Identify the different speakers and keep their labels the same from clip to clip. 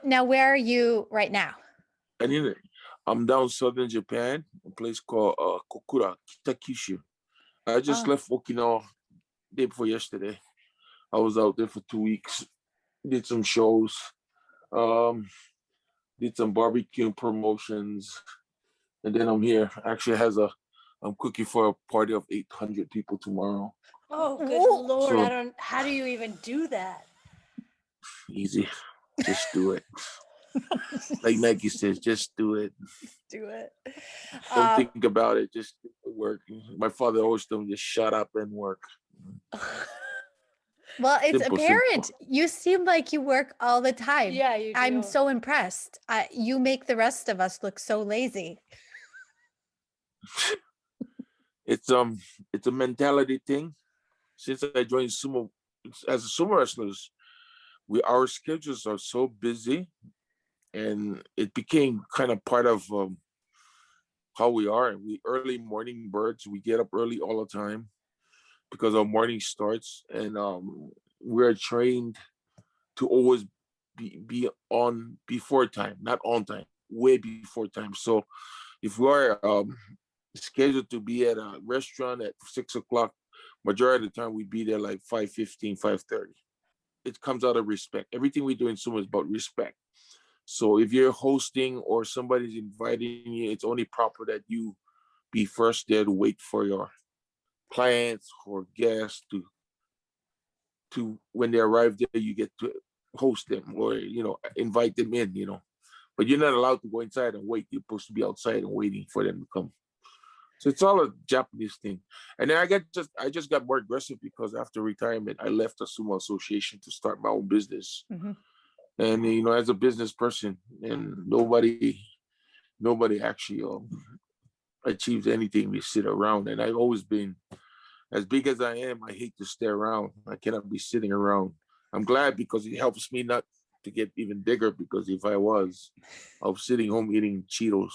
Speaker 1: Now, where are you right now?
Speaker 2: I need it. I'm down southern Japan, a place called Kokura, Kitakyushu. I just
Speaker 1: Oh,
Speaker 2: left Okinawa day before yesterday. I was out there for 2 weeks, did some shows, um, did some barbecue promotions, and then I'm here. Actually, I'm cooking for a party of 800 people tomorrow.
Speaker 3: Oh, good
Speaker 1: whoa.
Speaker 3: Lord.
Speaker 2: So
Speaker 3: How do you even do that?
Speaker 2: easy, just do it. Like Nike says, just do it.
Speaker 3: Do it.
Speaker 2: Don't think about it. Just work. My father always told me, just shut up and work.
Speaker 1: Well, it's
Speaker 2: Simple,
Speaker 1: apparent.
Speaker 2: simple.
Speaker 1: You seem like you work all the time.
Speaker 3: Yeah, you
Speaker 1: I'm
Speaker 3: do.
Speaker 1: so impressed. You make the rest of us look so lazy.
Speaker 2: It's a mentality thing. Since I joined sumo as a sumo wrestlers, our schedules are so busy, and it became kind of part of how we are. We early morning birds. We get up early all the time because our morning starts, and we're trained to always be on before time, not on time, way before time. So if we are scheduled to be at a restaurant at 6 o'clock, majority of the time we be there like 5:15, 5:30. It comes out of respect. Everything we do in sumo is about respect. So if you're hosting or somebody's inviting you, it's only proper that you be first there to wait for your clients or guests to when they arrive there, you get to host them or invite them in, But you're not allowed to go inside and wait. You're supposed to be outside and waiting for them to come. So it's all a Japanese thing. And then I just got more aggressive because after retirement, I left the sumo association to start my own business.
Speaker 1: Mm-hmm.
Speaker 2: And as a business person, and nobody actually achieves anything. We sit around, and I've always been as big as I am. I hate to stay around. I cannot be sitting around. I'm glad because it helps me not to get even bigger. Because if I was sitting home eating Cheetos.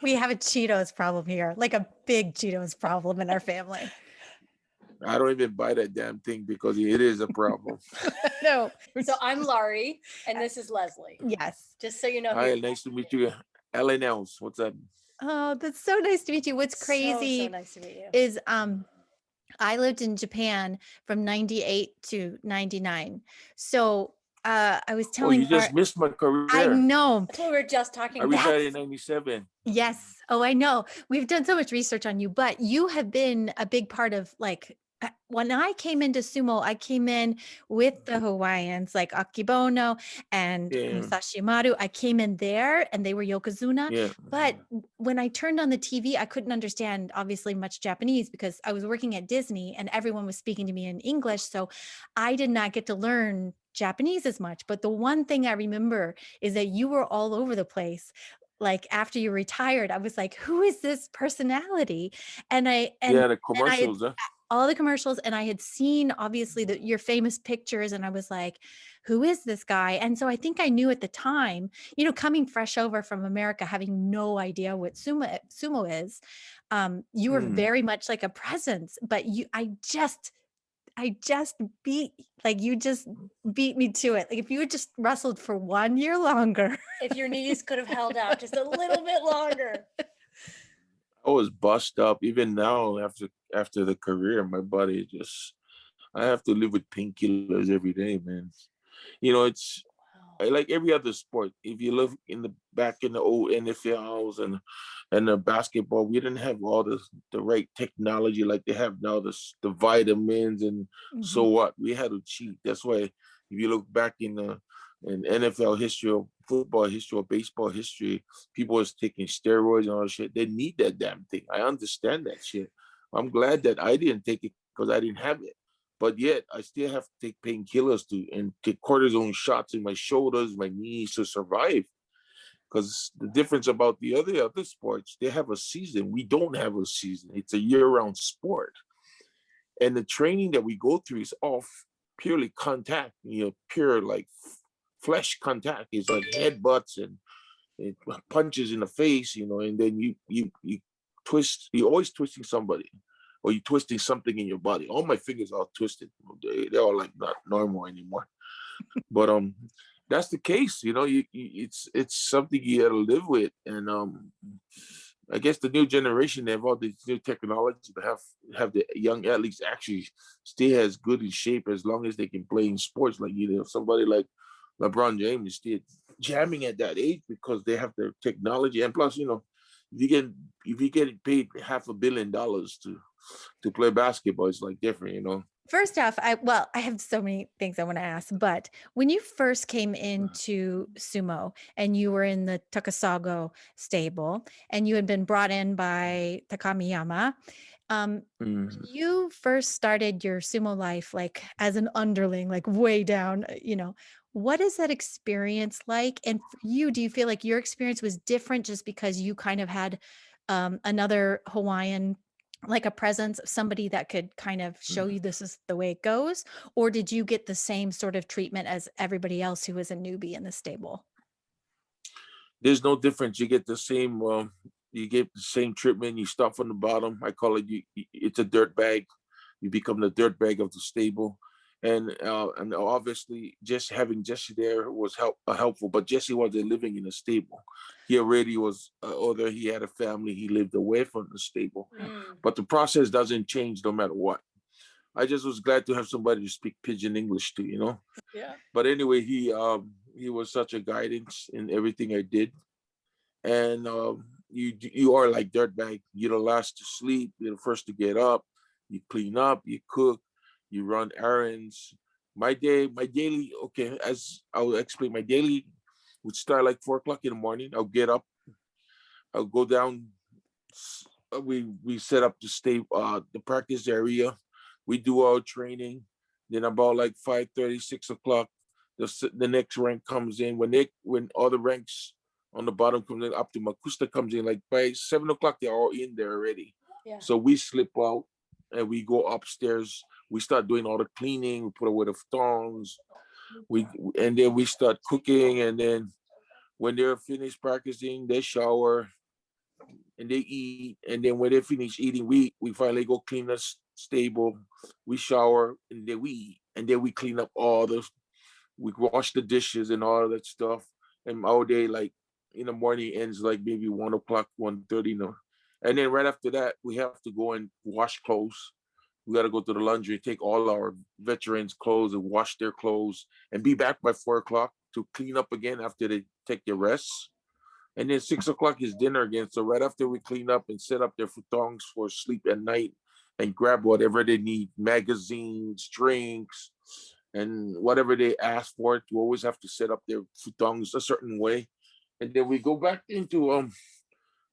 Speaker 1: We have a Cheetos problem here, like a big Cheetos problem in our family.
Speaker 2: I don't even buy that damn thing because it is a problem.
Speaker 1: No.
Speaker 3: So I'm Laurie, and this is Leslie.
Speaker 1: Yes.
Speaker 3: Just so you know.
Speaker 2: Hi, nice to meet you. Ellen Nels, what's up?
Speaker 1: Oh, that's so nice to meet you. What's crazy
Speaker 3: So nice to meet you.
Speaker 1: is I lived in Japan from 98 to 99. So I was telling
Speaker 2: you just missed my career.
Speaker 1: I know.
Speaker 3: That's what we were just talking
Speaker 2: about. I
Speaker 3: about.
Speaker 2: retired in 97.
Speaker 1: Yes. Oh, I know. We've done so much research on you, but you have been a big part of when I came into sumo, I came in with the Hawaiians like Akibono and Musashi Maru. I came in there and they were Yokozuna.
Speaker 2: Yeah.
Speaker 1: But when I turned on the TV, I couldn't understand obviously much Japanese because I was working at Disney and everyone was speaking to me in English. So I did not get to learn Japanese as much. But the one thing I remember is that you were all over the place. Like after you retired, I was like, who is this personality? And
Speaker 2: the commercials,
Speaker 1: all the commercials, and I had seen obviously your famous pictures, and I was like, who is this guy? And so I think I knew at the time, coming fresh over from America, having no idea what sumo is, you were very much like a presence, but I just beat me to it. Like if you had just wrestled for 1 year longer.
Speaker 3: If your knees could have held out just a little bit longer.
Speaker 2: I was bust up. Even now, after the career, my body I have to live with painkillers every day, man. It's like every other sport. If you live back in the old NFLs and the basketball, we didn't have all the right technology like they have now, the vitamins and so what? We had to cheat. That's why if you look back in NFL history, or football history, or baseball history, people was taking steroids and all that shit. They need that damn thing. I understand that shit. I'm glad that I didn't take it because I didn't have it. But yet, I still have to take painkillers and take cortisone shots in my shoulders, my knees to survive. Because the difference about the other sports, they have a season. We don't have a season. It's a year-round sport. And the training that we go through is all purely contact, pure like flesh contact. It's like headbutts and punches in the face, and then you twist. You're always twisting somebody, or you're twisting something in your body. All my fingers are twisted. They're all like not normal anymore. But that's the case. It's something you got to live with, and I guess the new generation, they have all these new technology to have the young athletes actually stay as good in shape as long as they can play in sports. Like somebody like LeBron James still jamming at that age because they have the technology, and plus, if you get if you get paid $500 million to play basketball, it's like different.
Speaker 1: First off, I have so many things I want to ask, but when you first came into sumo and you were in the Takasago stable and you had been brought in by Takamiyama, when
Speaker 2: Mm.
Speaker 1: you first started your sumo life, like as an underling, like way down, what is that experience like? And for you, do you feel like your experience was different just because you kind of had another Hawaiian, like a presence of somebody that could kind of show you this is the way it goes? Or did you get the same sort of treatment as everybody else who was a newbie in the stable?
Speaker 2: There's no difference. You get the same. You get the same treatment. You start from the bottom. I call it. It's a dirt bag. You become the dirt bag of the stable, and obviously just having Jesse there was helpful. But Jesse wasn't living in a stable. He already was. Although he had a family, he lived away from the stable.
Speaker 3: Mm.
Speaker 2: But the process doesn't change no matter what. I just was glad to have somebody to speak pidgin English to.
Speaker 3: Yeah.
Speaker 2: But anyway, he was such a guidance in everything I did, and you are like dirtbag. You're the last to sleep. You're the first to get up. You clean up. You cook. You run errands. My daily. Okay, as I will explain, my daily would start like 4 o'clock in the morning. I'll get up. I'll go down. We set up the practice area. We do our training. Then about like 5:30, 6 o'clock, the next rank comes in. When all the ranks on the bottom comes in, up to Makusta comes in, like by 7 o'clock, they're all in there already.
Speaker 3: Yeah.
Speaker 2: So we slip out and we go upstairs. We start doing all the cleaning. We put away the thongs. And then we start cooking. And then when they're finished practicing, they shower and they eat. And then when they finish eating, we finally go clean the stable. We shower and then we eat. And then we clean up we wash the dishes and all that stuff. And our day, like in the morning, ends like maybe 1 o'clock, 1:30. No. And then right after that, we have to go and wash clothes. We got to go to the laundry, take all our veterans' clothes and wash their clothes and be back by 4 o'clock to clean up again after they take their rest. And then 6 o'clock is dinner again. So right after we clean up and set up their futongs for sleep at night and grab whatever they need, magazines, drinks, and whatever they ask for it, you always have to set up their futongs a certain way. And then we go back into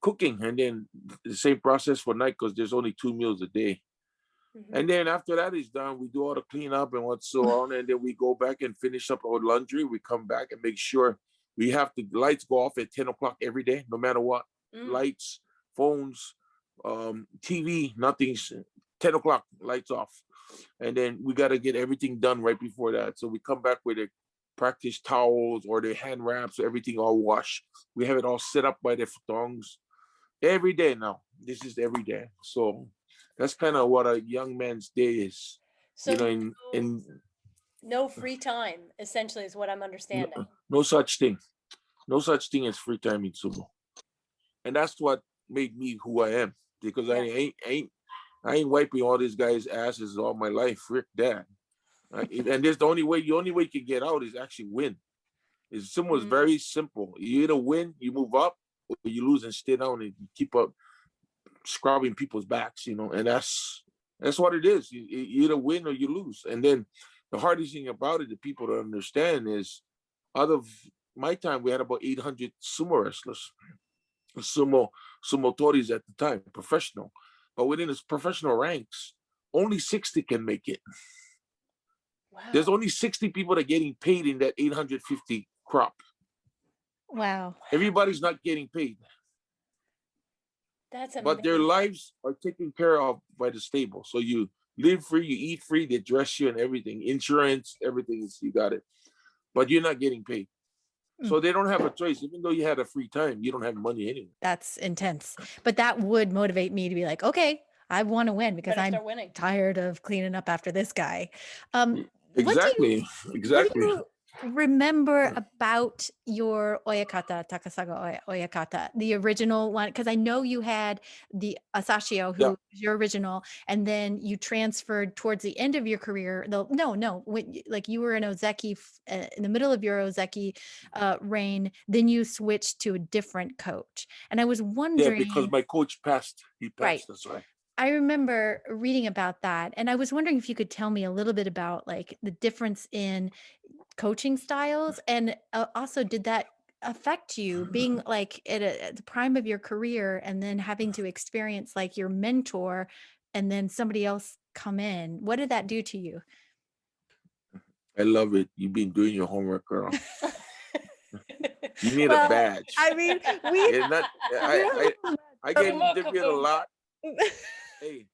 Speaker 2: cooking, and then the same process for night because there's only 2 meals a day.
Speaker 3: Mhm.
Speaker 2: And then after that is done, we do all the cleanup and what's so on, and then we go back and finish up our laundry. We come back and make sure we have the lights go off at 10 o'clock every day, no matter what.
Speaker 3: Mm.
Speaker 2: Lights, phones, TV, nothing's 10 o'clock, lights off. And then we got to get everything done right before that. So we come back with the practice towels or the hand wraps, everything all washed. We have it all set up by the thongs every day now. This is every day. So that's kind of what a young man's day is.
Speaker 3: So
Speaker 2: In
Speaker 3: no free time, essentially, is what I'm
Speaker 2: no,
Speaker 3: understanding.
Speaker 2: no such thing. No such thing as free time in sumo. And that's what made me who I am. Because
Speaker 3: Yeah.
Speaker 2: I ain't wiping all these guys' asses all my life. Frick that. And there's the only way you can get out is actually win. Sumo is
Speaker 3: Mm.
Speaker 2: very simple. You either win, you move up, or you lose and stay down and keep up scrubbing people's backs. And that's what it is. You either win or you lose. And then the hardest thing about it, the people to understand is, out of my time, we had about 800 sumo wrestlers, sumo tories at the time, professional. But within its professional ranks, only 60 can make it. There's
Speaker 3: Wow.
Speaker 2: only 60 people that are getting paid in that 850 crop.
Speaker 1: Wow.
Speaker 2: Everybody's not getting paid,
Speaker 3: That's
Speaker 2: but their
Speaker 3: amazing.
Speaker 2: lives are taken care of by the stable. So you live free, you eat free, they dress you and everything, insurance, everything is, you got it. But you're not getting paid. So they don't have a choice. Even though you had a free time, you don't have money anyway.
Speaker 1: That's intense. But that would motivate me to be like, okay, I want to win because
Speaker 3: Better
Speaker 1: I'm
Speaker 3: start winning.
Speaker 1: tired of cleaning up after this guy. What do you
Speaker 2: Exactly.
Speaker 1: what do
Speaker 2: Exactly.
Speaker 1: you remember about your Oyakata, Takasaga Oyakata, the original one? Because I know you had the Asashio, who
Speaker 2: Yeah.
Speaker 1: was your original, and then you transferred towards the end of your career. No, when, like you were in Ozeki in the middle of your Ozeki reign, then you switched to a different coach. And I was
Speaker 2: Yeah, because
Speaker 1: wondering,
Speaker 2: my coach passed. He
Speaker 1: right.
Speaker 2: passed. That's why.
Speaker 1: I remember reading about that, and I was wondering if you could tell me a little bit about like the difference in coaching styles, and also did that affect you being like at the prime of your career and then having to experience like your mentor and then somebody else come in? What did that do to you?
Speaker 2: I love it. You've been doing your homework, girl. You need a
Speaker 3: Well,
Speaker 2: badge.
Speaker 1: I mean, we
Speaker 2: Yeah, not, I get
Speaker 3: Sumo
Speaker 2: interviewed a
Speaker 3: Kaboom.
Speaker 2: lot. Hey,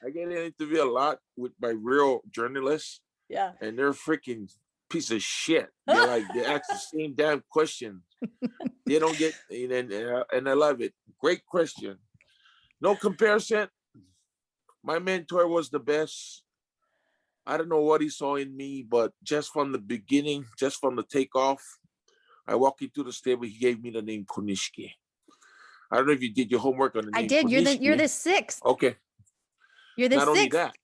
Speaker 2: I get interviewed a lot with my real journalists,
Speaker 3: Yeah.
Speaker 2: and they're freaking piece of shit. They're like, they ask the same damn question. They don't get, and I love it. Great question. No comparison. My mentor was the best. I don't know what he saw in me, but just from the beginning, just from the takeoff, I walked into the stable. He gave me the name Konishiki. I don't know if you did your homework on the
Speaker 1: I
Speaker 2: name
Speaker 1: did. You're the
Speaker 2: Konishiki.
Speaker 1: sixth.
Speaker 2: Okay.
Speaker 1: You're the
Speaker 2: Not only
Speaker 1: sixth.
Speaker 2: that.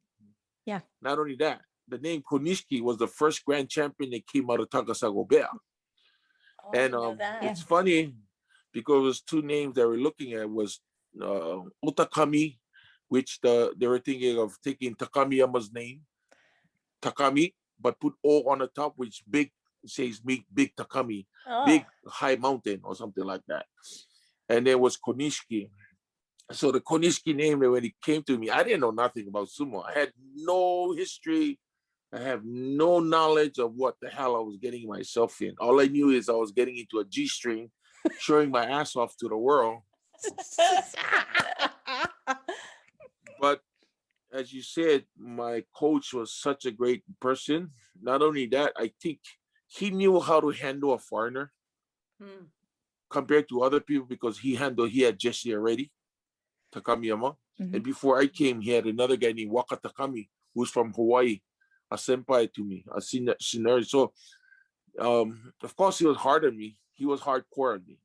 Speaker 1: Yeah.
Speaker 2: Not only that, the name Konishiki was the first grand champion that came out of Takasago Bear.
Speaker 3: Oh, I
Speaker 2: And
Speaker 3: didn't know that.
Speaker 2: it's funny because it was two names that we're looking at was Otakami, which they were thinking of taking Takamiyama's name, Takami, but put O on the top, which big says big Takami,
Speaker 3: Oh.
Speaker 2: big high mountain or something like that. And there was Konishiki. So the Konishiki name, when it came to me, I didn't know nothing about sumo. I had no history. I have no knowledge of what the hell I was getting myself in. All I knew is I was getting into a G-string, showing my ass off to the world. But as you said, my coach was such a great person. Not only that, I think he knew how to handle a foreigner compared to other people because he had Jesse already, Takamiyama.
Speaker 1: Mhm.
Speaker 2: And before I came, he had another guy named Waka Takami, who's from Hawaii, a senpai to me, a senior. So, of course, he was hard on me. He was hardcore on me.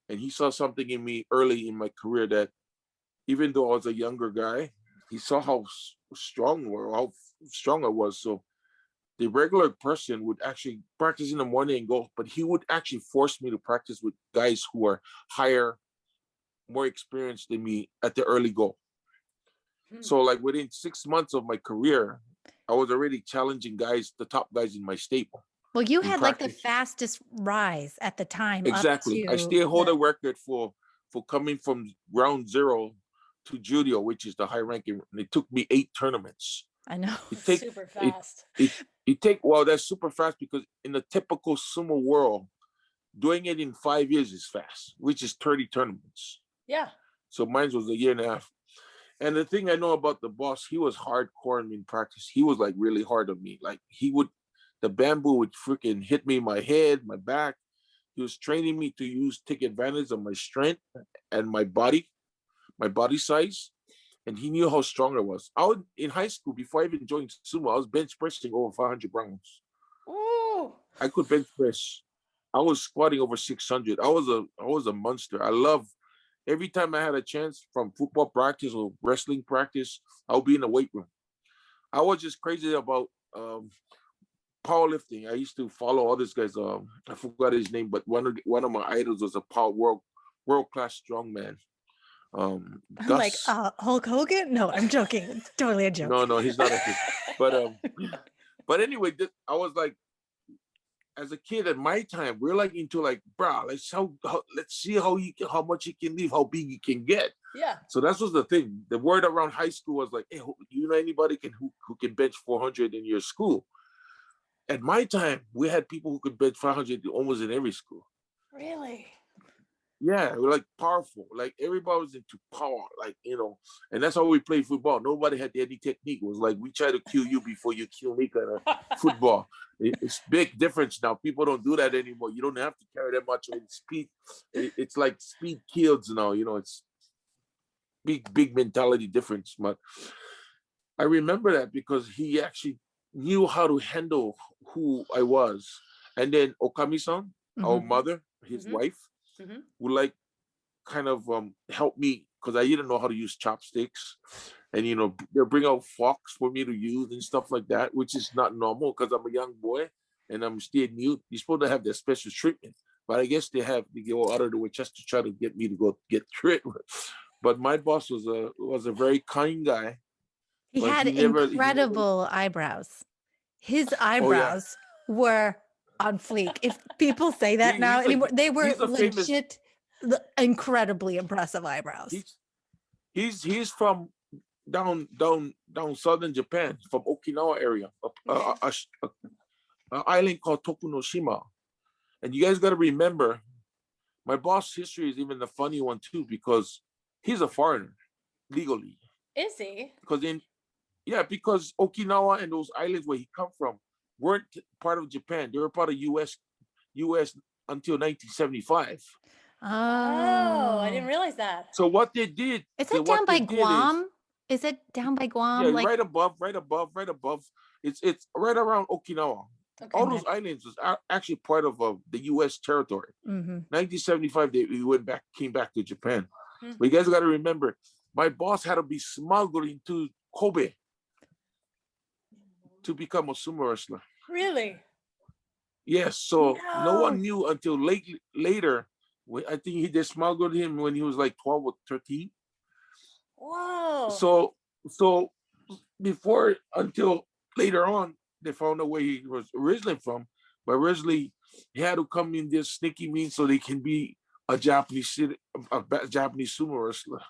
Speaker 2: And he saw something in me early in my career that even though I was a younger guy, he saw how strong or how strong I was. So the regular person would actually practice in the morning and go, but he would actually force me to practice with guys who are higher, more experienced than me at the early go. So like within 6 months of my career, I was already challenging guys, the top guys in my stable.
Speaker 1: Well, you
Speaker 2: in
Speaker 1: had like the
Speaker 2: practice.
Speaker 1: fastest rise at the time.
Speaker 2: Exactly.
Speaker 1: Up
Speaker 2: I
Speaker 1: to
Speaker 2: still hold
Speaker 1: the,
Speaker 2: a record for coming from round zero to judo, which is the high ranking. And it took me 8 tournaments.
Speaker 1: I know.
Speaker 2: It take
Speaker 3: Super
Speaker 2: it
Speaker 3: fast.
Speaker 2: it take well, that's super fast because in the typical sumo world, doing it in 5 years is fast, which is 30 tournaments.
Speaker 3: Yeah.
Speaker 2: So mine was a year and a half. And the thing I know about the boss, he was hardcore on me in practice. He was like really hard on me. Like the bamboo would freaking hit me in my head, my back. He was training me to take advantage of my strength and my body size. And he knew how strong I was. In high school, before I even joined sumo, I was bench pressing over 500 pounds.
Speaker 3: Ooh.
Speaker 2: I could bench press. I was squatting over 600. I was a monster. I love every time I had a chance from football practice or wrestling practice, I would be in the weight room. I was just crazy about powerlifting. I used to follow all these guys. I forgot his name, but one of my idols was a world class strongman.
Speaker 1: I'm like,
Speaker 2: Gus.
Speaker 1: Hulk Hogan? No, I'm joking. It's totally a joke.
Speaker 2: No, he's not a. But anyway, I was like, as a kid at my time, we're like into like, bro, let's see how much you can live, how big you can get.
Speaker 3: Yeah.
Speaker 2: So that was the thing. The word around high school was like, hey, you know anybody who can bench 400 in your school? At my time, we had people who could bench 500 almost in every school.
Speaker 3: Really?
Speaker 2: Yeah, we're like powerful. Like everybody was into power, like and that's how we played football. Nobody had any technique. It was like we try to kill you before you kill me kind of football. It's big difference now. People don't do that anymore. You don't have to carry that much speed. It's like speed kills now. It's big mentality difference. But I remember that because he actually knew how to handle who I was And then Okami-san, our
Speaker 1: Mhm.
Speaker 2: mother, his
Speaker 3: Mhm.
Speaker 2: wife,
Speaker 3: Mhm.
Speaker 2: would like kind of help me because I didn't know how to use chopsticks, and they'll bring out forks for me to use and stuff like that, which is not normal because I'm a young boy and I'm still new. You're supposed to have that special treatment, but I guess they go out of the way just to try to get me to go get treatment. But my boss was a very kind guy,
Speaker 1: He
Speaker 2: but
Speaker 1: had
Speaker 2: he never.
Speaker 1: incredible eyebrows. His
Speaker 2: Oh yeah,
Speaker 1: eyebrows were on fleek. If people say that
Speaker 2: he,
Speaker 1: now
Speaker 2: he's a
Speaker 1: anymore, they were
Speaker 2: he's a famous
Speaker 1: legit incredibly impressive eyebrows.
Speaker 2: he's he's from down southern Japan, from Okinawa area, a island called Tokunoshima. And you guys got to remember, my boss' history is even the funny one too, because he's a foreigner legally.
Speaker 3: Is he?
Speaker 2: Because Okinawa and those islands where he come from weren't part of Japan. They were part of U.S. until 1975.
Speaker 3: Oh, I didn't
Speaker 1: Oh.
Speaker 3: realize that.
Speaker 2: So what they did,
Speaker 1: Is that
Speaker 2: what
Speaker 1: down
Speaker 2: they
Speaker 1: by
Speaker 2: did is,
Speaker 1: Guam? Is it down by
Speaker 2: yeah,
Speaker 1: Guam? Like,
Speaker 2: right above, right above, right above. It's right around Okinawa.
Speaker 3: Okay.
Speaker 2: All
Speaker 1: okay.
Speaker 2: those islands was actually part of the U.S. territory.
Speaker 1: Mhm.
Speaker 2: 1975, came back to Japan.
Speaker 3: Hmm.
Speaker 2: But you guys got to remember, my boss had to be smuggled into Kobe to become a sumo wrestler.
Speaker 3: Really?
Speaker 2: Yes, so no
Speaker 3: No.
Speaker 2: one knew until later. I think they smuggled him when he was like 12 or 13.
Speaker 3: Whoa.
Speaker 2: So before, until later on, they found out where he was originally from. But originally, he had to come in this sneaky means so they can be a Japanese sumo wrestler.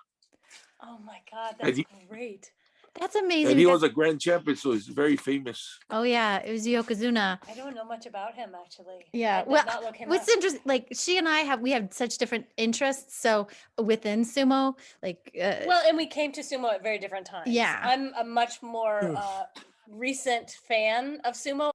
Speaker 3: Oh my God,
Speaker 2: And
Speaker 3: that's
Speaker 2: he
Speaker 3: great.
Speaker 1: That's
Speaker 2: and
Speaker 1: amazing.
Speaker 2: he was a grand champion, so he's very famous.
Speaker 1: Oh yeah, it was Yokozuna.
Speaker 3: I don't know much about him actually.
Speaker 1: Yeah.
Speaker 3: I did
Speaker 1: Well,
Speaker 3: not look him
Speaker 1: what's
Speaker 3: up.
Speaker 1: interesting, like she and I have such different interests. So within sumo, like
Speaker 3: Well, and we came to sumo at very different times.
Speaker 1: Yeah.
Speaker 3: I'm a much more recent fan of sumo.